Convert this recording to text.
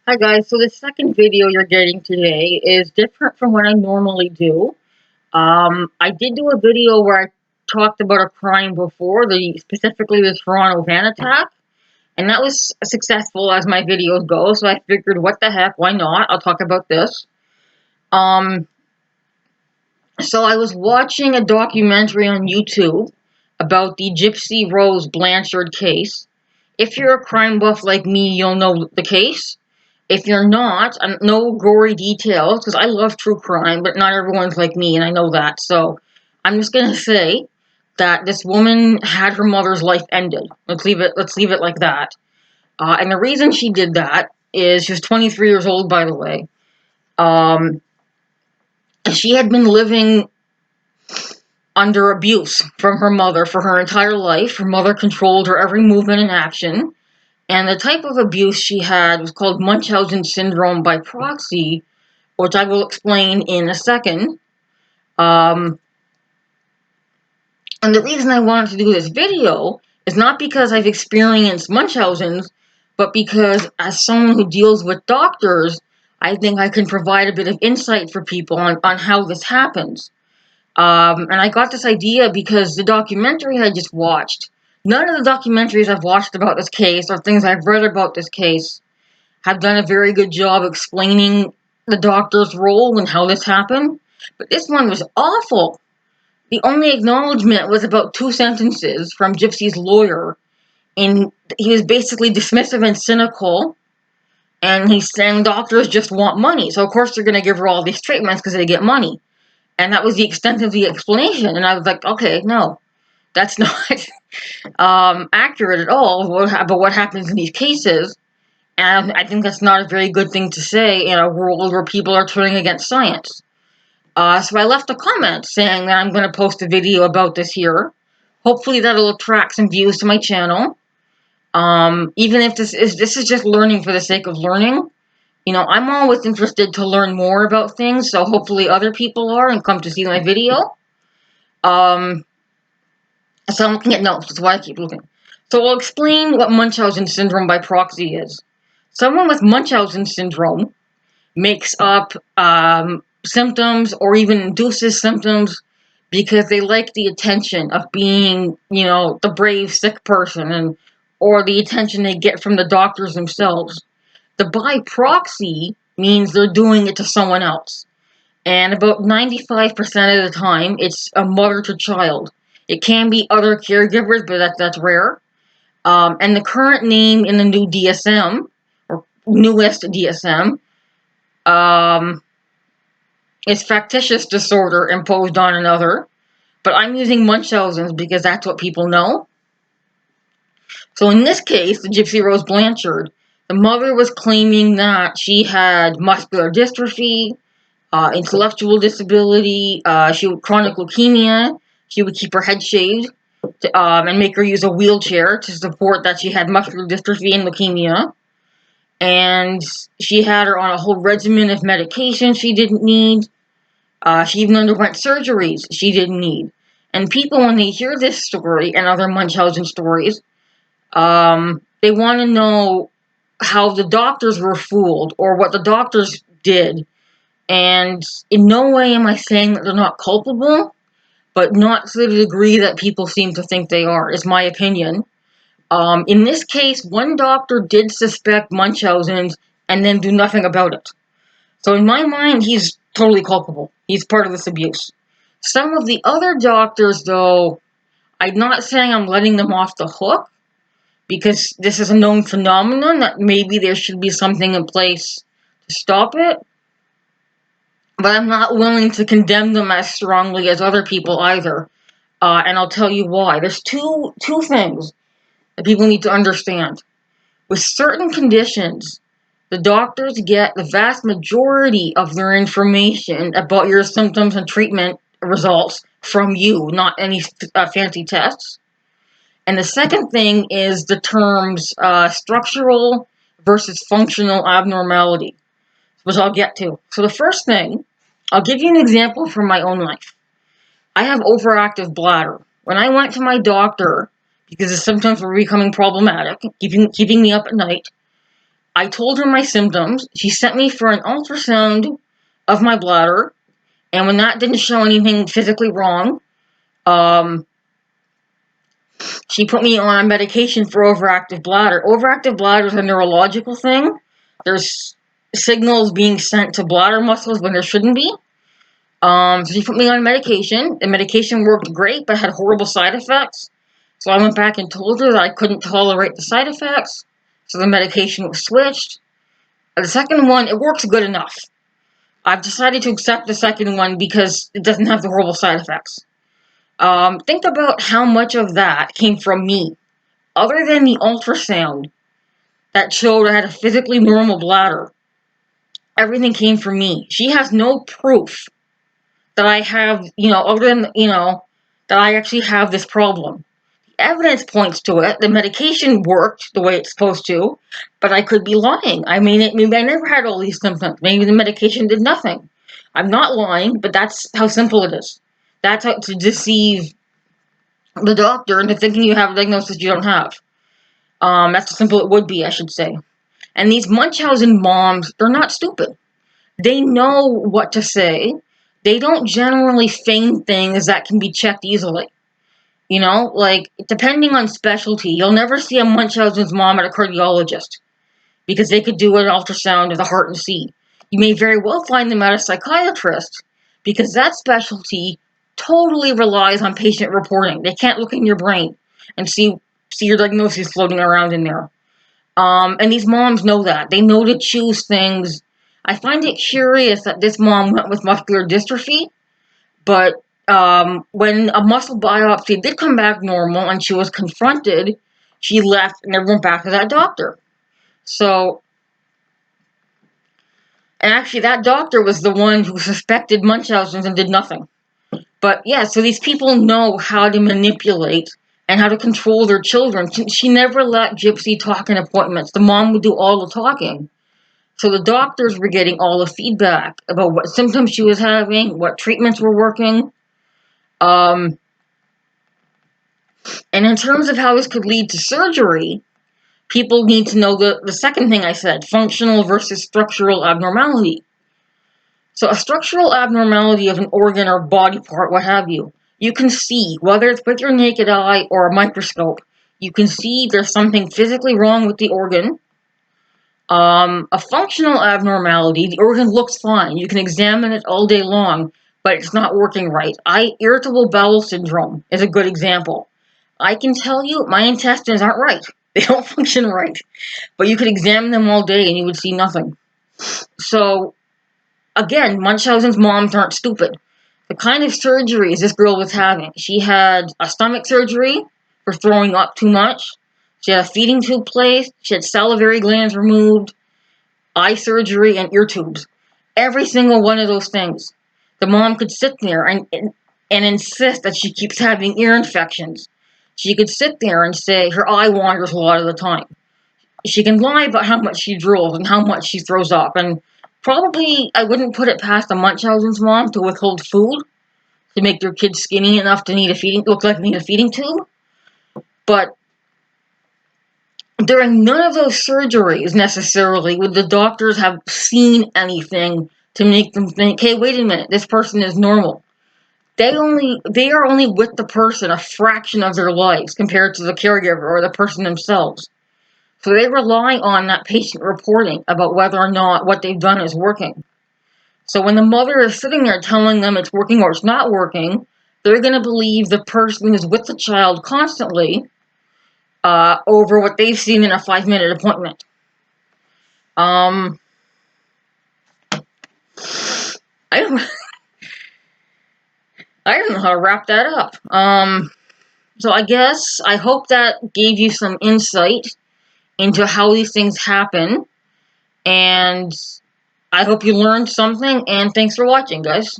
Hi guys, so the second video you're getting today is different from what I normally do. I did do a video where I talked about a crime before, specifically the Toronto van attack, and that was successful as my videos go, so I figured what the heck, why not? I'll talk about this. Um, so I was watching a documentary on YouTube about the Gypsy Rose Blanchard case. If you're a crime buff like me, you'll know the case. If you're not, no gory details, because I love true crime, but not everyone's like me, and I know that. So I'm just gonna say that this woman had her mother's life ended. Let's leave it like that. And the reason she did that is she's 23 years old, by the way. Um, she had been living under abuse from her mother for her entire life. Her mother controlled her every movement and action. And the type of abuse she had was called Munchausen syndrome by proxy, which I will explain in a second. And the reason I wanted to do this video is not because I've experienced Munchausen's, but because as someone who deals with doctors, I think I can provide a bit of insight for people on how this happens. And I got this idea because the documentary I just watched, none of the documentaries I've watched about this case or things I've read about this case have done a very good job explaining the doctor's role and how this happened. But this one was awful. The only acknowledgement was about 2 sentences from Gypsy's lawyer, and he was basically dismissive and cynical. And he's saying doctors just want money, so of course they're going to give her all these treatments because they get money. And that was the extent of the explanation. And I was like, okay, no, that's not accurate at all about what happens in these cases. And I think that's not a very good thing to say in a world where people are turning against science. So I left a comment saying that I'm going to post a video about this here. Hopefully that'll attract some views to my channel. Even if this is just learning for the sake of learning. You know, I'm always interested to learn more about things, so hopefully other people are and come to see my video. So I'm looking at notes, that's why I keep looking. So I'll explain what Munchausen syndrome by proxy is. Someone with Munchausen syndrome makes up symptoms or even induces symptoms because they like the attention of being, the brave sick person, and or the attention they get from the doctors themselves. The by proxy means they're doing it to someone else. And about 95% of the time, it's a mother to child. It can be other caregivers, but that's rare. And the current name in the new DSM, or newest DSM, is factitious disorder imposed on another. But I'm using Munchausen's because that's what people know. So in this case, the Gypsy Rose Blanchard, the mother was claiming that she had muscular dystrophy, intellectual disability, she had chronic leukemia. She would keep her head shaved and make her use a wheelchair to support that she had muscular dystrophy and leukemia. And she had her on a whole regimen of medication she didn't need. She even underwent surgeries she didn't need. And people, when they hear this story and other Munchausen stories, they want to know how the doctors were fooled or what the doctors did. And in no way am I saying that they're not culpable, but not to the degree that people seem to think they are, is my opinion. In this case, one doctor did suspect Munchausen's and then do nothing about it. So in my mind, he's totally culpable. He's part of this abuse. Some of the other doctors, though, I'm not saying I'm letting them off the hook, because this is a known phenomenon that maybe there should be something in place to stop it. But I'm not willing to condemn them as strongly as other people either. And I'll tell you why. There's two things that people need to understand. With certain conditions, the doctors get the vast majority of their information about your symptoms and treatment results from you, not any fancy tests. And the second thing is the terms structural versus functional abnormality, which I'll get to. So the first thing, I'll give you an example from my own life. I have overactive bladder. When I went to my doctor, because the symptoms were becoming problematic, keeping me up at night, I told her my symptoms. She sent me for an ultrasound of my bladder, and when that didn't show anything physically wrong, she put me on a medication for overactive bladder. Overactive bladder is a neurological thing. There's signals being sent to bladder muscles when there shouldn't be. So she put me on medication. The medication worked great, but had horrible side effects. So I went back and told her that I couldn't tolerate the side effects. So the medication was switched. The second one, it works good enough. I've decided to accept the second one because it doesn't have the horrible side effects. Think about how much of that came from me. Other than the ultrasound that showed I had a physically normal bladder, everything came from me. She has no proof that I have, other than, that I actually have this problem. The evidence points to it. The medication worked the way it's supposed to, but I could be lying. I mean, maybe I never had all these symptoms. Maybe the medication did nothing. I'm not lying, but that's how simple it is. That's how to deceive the doctor into thinking you have a diagnosis you don't have. That's how simple it would be, I should say. And these Munchausen moms, they're not stupid. They know what to say. They don't generally feign things that can be checked easily. Depending on specialty, you'll never see a Munchausen's mom at a cardiologist because they could do an ultrasound of the heart and see. You may very well find them at a psychiatrist because that specialty totally relies on patient reporting. They can't look in your brain and see your diagnosis floating around in there. And these moms know that. They know to choose things. I find it curious that this mom went with muscular dystrophy, but when a muscle biopsy did come back normal and she was confronted, she left and never went back to that doctor. So, and actually that doctor was the one who suspected Munchausen's and did nothing. But yeah, so these people know how to manipulate and how to control their children. She never let Gypsy talk in appointments. The mom would do all the talking. So the doctors were getting all the feedback about what symptoms she was having, what treatments were working. And in terms of how this could lead to surgery, people need to know the second thing I said, functional versus structural abnormality. So a structural abnormality of an organ or body part, what have you, you can see, whether it's with your naked eye or a microscope, you can see there's something physically wrong with the organ. A functional abnormality, the organ looks fine. You can examine it all day long, but it's not working right. Irritable bowel syndrome is a good example. I can tell you my intestines aren't right. They don't function right. But you could examine them all day and you would see nothing. So, again, Munchausen's moms aren't stupid. The kind of surgeries this girl was having, she had a stomach surgery for throwing up too much. She had a feeding tube placed. She had salivary glands removed, eye surgery, and ear tubes. Every single one of those things. The mom could sit there and insist that she keeps having ear infections. She could sit there and say her eye wanders a lot of the time. She can lie about how much she drools and how much she throws up. And probably I wouldn't put it past a Munchausen's mom to withhold food to make their kids skinny enough to look like they need a feeding tube. But during none of those surgeries necessarily would the doctors have seen anything to make them think, hey, wait a minute, this person is normal. They are only with the person a fraction of their lives compared to the caregiver or the person themselves. So they rely on that patient reporting about whether or not what they've done is working. So when the mother is sitting there telling them it's working or it's not working, they're going to believe the person who's with the child constantly over what they've seen in a 5-minute appointment. I don't know how to wrap that up. So I hope that gave you some insight into how these things happen. And I hope you learned something. And thanks for watching, guys.